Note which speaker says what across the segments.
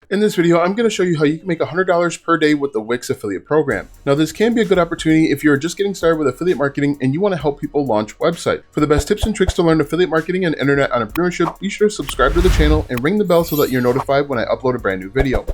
Speaker 1: In this video, I'm going to show you how you can make $100 per day with the Wix affiliate program. Now, this can be a good opportunity if you're just getting started with affiliate marketing and you want to help people launch websites. For the best tips and tricks to learn affiliate marketing and internet entrepreneurship, be sure to subscribe to the channel and ring the bell so that you're notified when I upload a brand new video.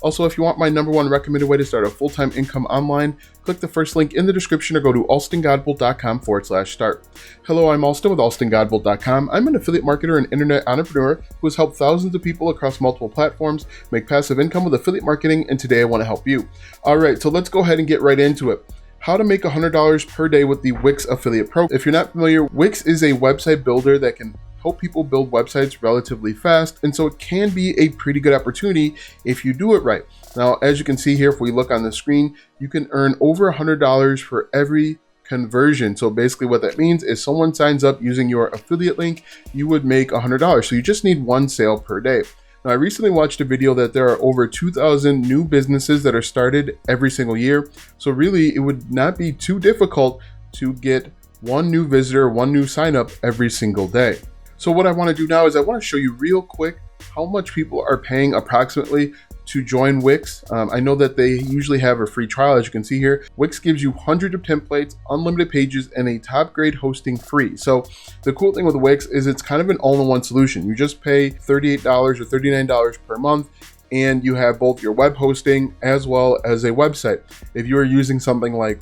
Speaker 1: Also, if you want my #1 recommended way to start a full-time income online, click the first link in the description or go to alstongodbolt.com/start. Hello, I'm Alston with alstongodbolt.com. I'm an affiliate marketer and internet entrepreneur who has helped thousands of people across multiple platforms make passive income with affiliate marketing, and today I want to help you. All right, so let's go ahead and get right into it. How to make $100 per day with the Wix affiliate program. If you're not familiar, Wix is a website builder that can help people build websites relatively fast, and so it can be a pretty good opportunity if you do it right. Now, as you can see here, if we look on the screen, you can earn over $100 for every conversion. So basically what that means is someone signs up using your affiliate link, you would make $100. So you just need one sale per day. Now, I recently watched a video that there are over 2,000 new businesses that are started every single year. So really, it would not be too difficult to get one new visitor, one new sign up every single day. So what I want to do now is I want to show you real quick how much people are paying approximately to join Wix. I know that they usually have a free trial, as you can see here. Wix gives you hundreds of templates, unlimited pages, and a top grade hosting free. So the cool thing with Wix is it's kind of an all-in-one solution. You just pay $38 or $39 per month, and you have both your web hosting as well as a website. If you are using something like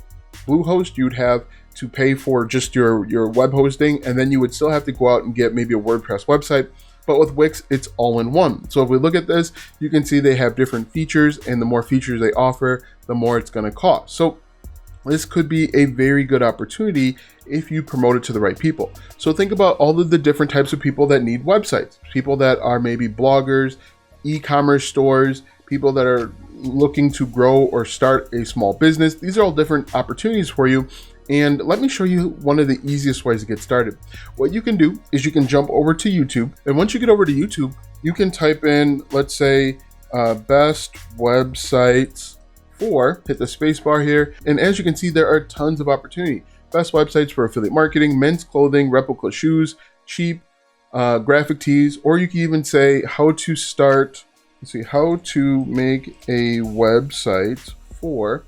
Speaker 1: Bluehost, you'd have to pay for just your web hosting, and then you would still have to go out and get maybe a WordPress website. But with Wix, it's all in one. So if we look at this, you can see they have different features, and the more features they offer, the more it's going to cost. So this could be a very good opportunity if you promote it to the right people. So think about all of the different types of people that need websites. People that are maybe bloggers, e-commerce stores, people that are looking to grow or start a small business. These are all different opportunities for you. And let me show you one of the easiest ways to get started. What you can do is you can jump over to YouTube. And once you get over to YouTube, you can type in, let's say, best websites for, hit the space bar here. And as you can see, there are tons of opportunity. Best websites for affiliate marketing, men's clothing, replica shoes, cheap graphic tees, or you can even say how to start, let's see, how to make a website for,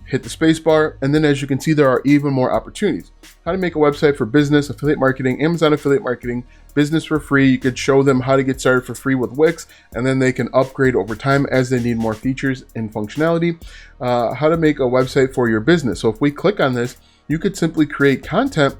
Speaker 1: hit the space bar, and then as you can see, there are even more opportunities. How to make a website for business, affiliate marketing, Amazon affiliate marketing, business for free. You could show them how to get started for free with Wix, and then they can upgrade over time as they need more features and functionality. How to make a website for your business. So if we click on this, you could simply create content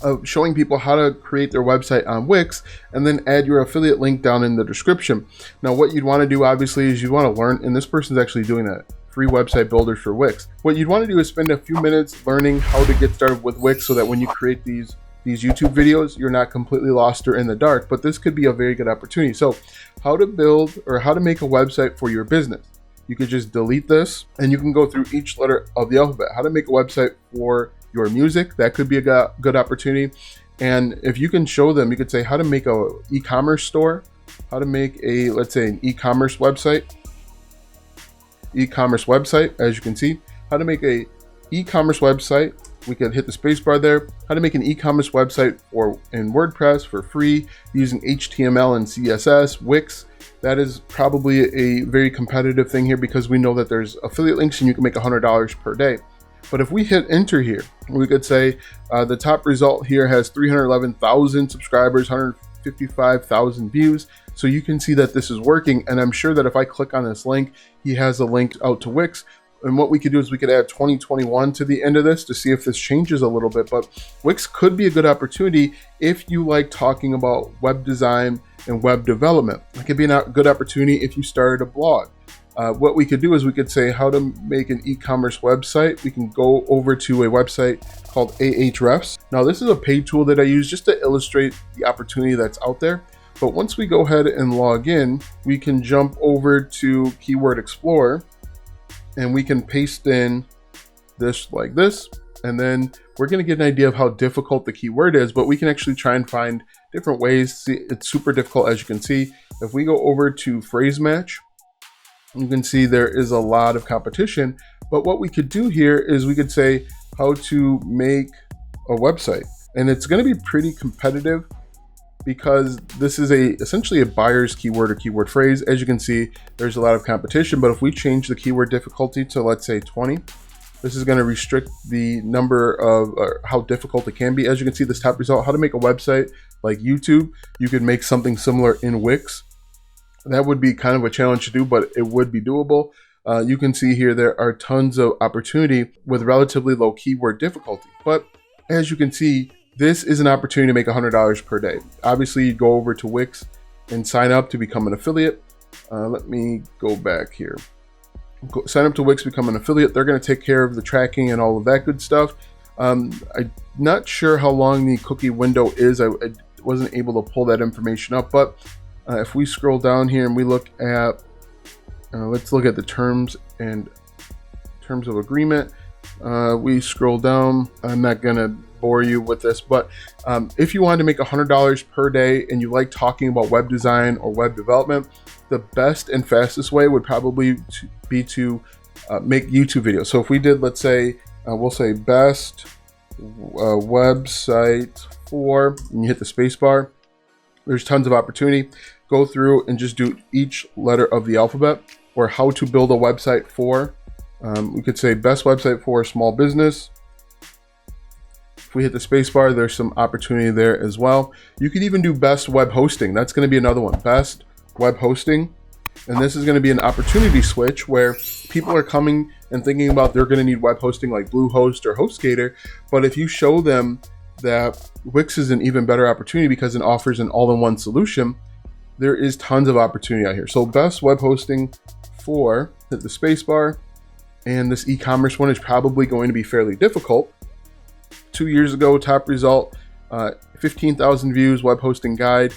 Speaker 1: of showing people how to create their website on Wix, and then add your affiliate link down in the description. Now, what you'd want to do obviously is you want to learn, and this person's actually doing that. Free website builders for Wix. What you'd want to do is spend a few minutes learning how to get started with Wix so that when you create these YouTube videos, you're not completely lost or in the dark, but this could be a very good opportunity. So how to build or how to make a website for your business. You could just delete this and you can go through each letter of the alphabet. How to make a website for your music. That could be a good opportunity. And if you can show them, you could say how to make a e-commerce store, how to make a, let's say, an e-commerce website, as you can see, how to make a e-commerce website. We could hit the spacebar there. How to make an e-commerce website in WordPress for free using HTML and CSS. Wix, that is probably a very competitive thing here because we know that there's affiliate links and you can make $100 per day. But if we hit enter here, we could say the top result here has 311,000 subscribers, 155,000 views. So you can see that this is working, and I'm sure that if I click on this link, he has a link out to Wix. And what we could do is we could add 2021 to the end of this to see if this changes a little bit. But Wix could be a good opportunity if you like talking about web design and web development. It could be a good opportunity if you started a blog. What we could do is we could say how to make an e-commerce website. We can go over to a website called Ahrefs. Now, this is a paid tool that I use just to illustrate the opportunity that's out there. But once we go ahead and log in, we can jump over to Keyword Explorer and we can paste in this like this. And then we're going to get an idea of how difficult the keyword is, but we can actually try and find different ways. See, it's super difficult, as you can see. If we go over to Phrase Match, you can see there is a lot of competition. But what we could do here is we could say how to make a website, and it's going to be pretty competitive. because this is essentially a buyer's keyword or keyword phrase. As you can see, there's a lot of competition, but if we change the keyword difficulty to, let's say, 20, this is going to restrict the number of how difficult it can be. As you can see, this top result, how to make a website like YouTube. You could make something similar in Wix. That would be kind of a challenge to do, but it would be doable. You can see here there are tons of opportunity with relatively low keyword difficulty. But as you can see, this is an opportunity to make $100 per day. Obviously, you go over to Wix and sign up to become an affiliate. Let me go back here. Sign up to Wix, become an affiliate. They're going to take care of the tracking and all of that good stuff. I'm not sure how long the cookie window is. I wasn't able to pull that information up, but if we scroll down here and we look at, let's look at the terms and terms of agreement. We scroll down. I'm not going to bore you with this, but if you wanted to make $100 per day and you like talking about web design or web development, the best and fastest way would probably be to make YouTube videos. So if we did, let's say, we'll say best website for, and you hit the space bar, there's tons of opportunity. Go through and just do each letter of the alphabet, or how to build a website for. We could say best website for small business. If we hit the space bar, there's some opportunity there as well. You could even do best web hosting. That's going to be another one, best web hosting. And this is going to be an opportunity switch where people are coming and thinking about they're going to need web hosting like Bluehost or HostGator. But if you show them that Wix is an even better opportunity because it offers an all-in-one solution, there is tons of opportunity out here. So best web hosting for, hit the space bar, and this e-commerce one is probably going to be fairly difficult. 2 years ago, top result, 15,000 views, web hosting guide.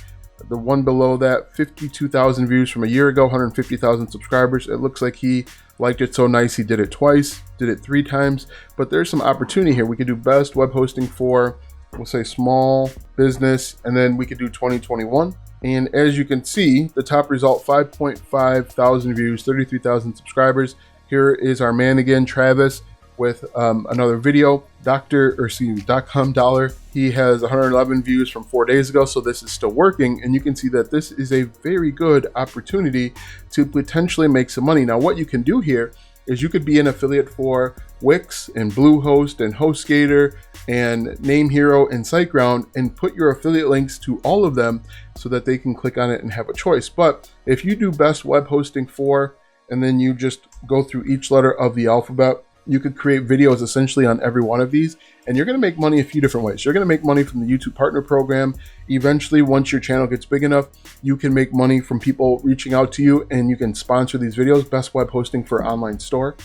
Speaker 1: The one below that, 52,000 views from a year ago, 150,000 subscribers. It looks like he liked it so nice he did it twice, did it 3 times. But there's some opportunity here. We could do best web hosting for, we'll say small business, and then we could do 2021. And as you can see, the top result, 5.5 thousand views, 33,000 subscribers. Here is our man again, Travis, with another video. .com dollar. He has 111 views from 4 days ago, so this is still working. And you can see that this is a very good opportunity to potentially make some money. Now, what you can do here is you could be an affiliate for Wix and Bluehost and HostGator and Name Hero and SiteGround and put your affiliate links to all of them so that they can click on it and have a choice. But if you do best web hosting for, and then you just go through each letter of the alphabet, you could create videos essentially on every one of these, and you're going to make money a few different ways. You're going to make money from the YouTube Partner Program. Eventually, once your channel gets big enough, you can make money from people reaching out to you, and you can sponsor these videos. Best web hosting for online store.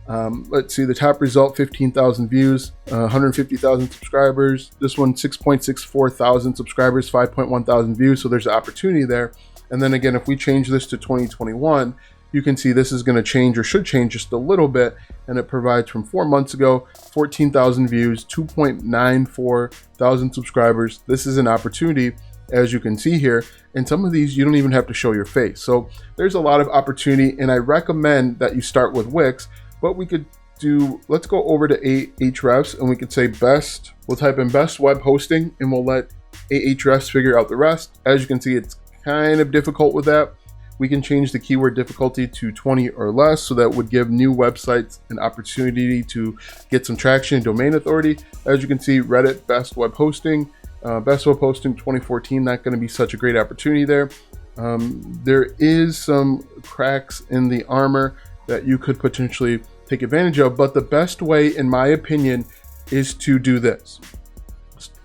Speaker 1: Let's see, the top result, 15,000 views, 150,000 subscribers. This one, 6.64 thousand subscribers, 5.1 thousand views. So there's an opportunity there. And then again, if we change this to 2021, you can see this is going to change, or should change just a little bit, and it provides from 4 months ago, 14,000 views, 2.94 thousand subscribers. This is an opportunity, as you can see here, and some of these you don't even have to show your face. So there's a lot of opportunity, and I recommend that you start with Wix, but we could do, let's go over to Ahrefs, and we could say best, we'll type in best web hosting, and we'll let Ahrefs figure out the rest. As you can see, it's kind of difficult with that. We can change the keyword difficulty to 20 or less, so that would give new websites an opportunity to get some traction and domain authority. As you can see, Reddit, best web hosting 2014, not going to be such a great opportunity there. There is some cracks in the armor that you could potentially take advantage of, but the best way, in my opinion, is to do this.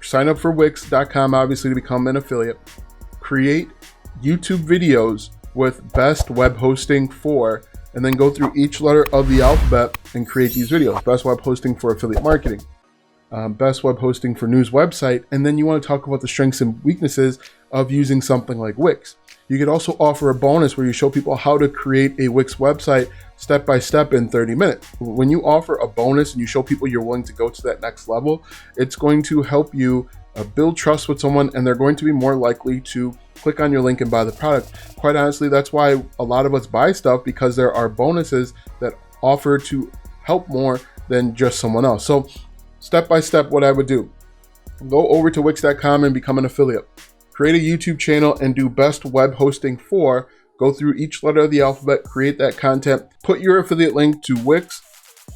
Speaker 1: Sign up for Wix.com, obviously, to become an affiliate. Create YouTube videos with best web hosting for, and then go through each letter of the alphabet and create these videos. Best web hosting for affiliate marketing, best web hosting for news website, and then you want to talk about the strengths and weaknesses of using something like Wix. You could also offer a bonus where you show people how to create a Wix website step by step in 30 minutes. When you offer a bonus and you show people you're willing to go to that next level, it's going to help you build trust with someone, and they're going to be more likely to click on your link and buy the product. Quite honestly, that's why a lot of us buy stuff, because there are bonuses that offer to help more than just someone else. So step by step, what I would do, go over to Wix.com and become an affiliate. create a YouTube channel and do best web hosting for. Go through each letter of the alphabet, create that content, put your affiliate link to Wix,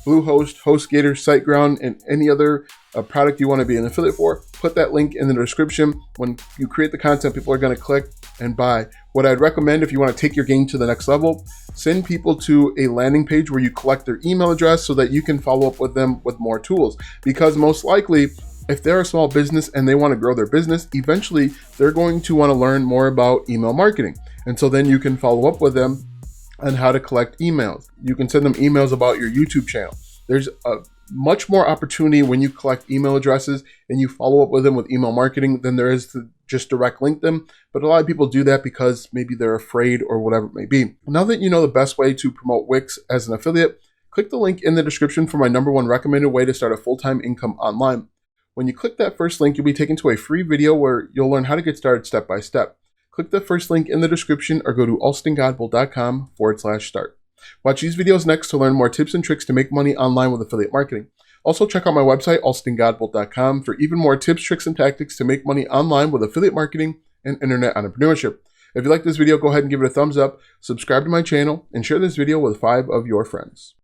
Speaker 1: Bluehost, HostGator, SiteGround, and any other product you want to be an affiliate for. Put that link in the description. When you create the content, people are going to click and buy. What I'd recommend if you want to take your game to the next level, send people to a landing page where you collect their email address so that you can follow up with them with more tools. Because most likely, if they're a small business and they want to grow their business, eventually they're going to want to learn more about email marketing. And so then you can follow up with them on how to collect emails. You can send them emails about your YouTube channel. There's a much more opportunity when you collect email addresses and you follow up with them with email marketing than there is to just direct link them. But a lot of people do that because maybe they're afraid or whatever it may be. Now that you know the best way to promote Wix as an affiliate, click the link in the description for my #1 recommended way to start a full-time income online. When you click that first link, you'll be taken to a free video where you'll learn how to get started step by step. Click the first link in the description or go to alstongodbolt.com/start. Watch these videos next to learn more tips and tricks to make money online with affiliate marketing. Also check out my website, alstongodbolt.com, for even more tips, tricks, and tactics to make money online with affiliate marketing and internet entrepreneurship. If you like this video, go ahead and give it a thumbs up, subscribe to my channel, and share this video with 5 of your friends.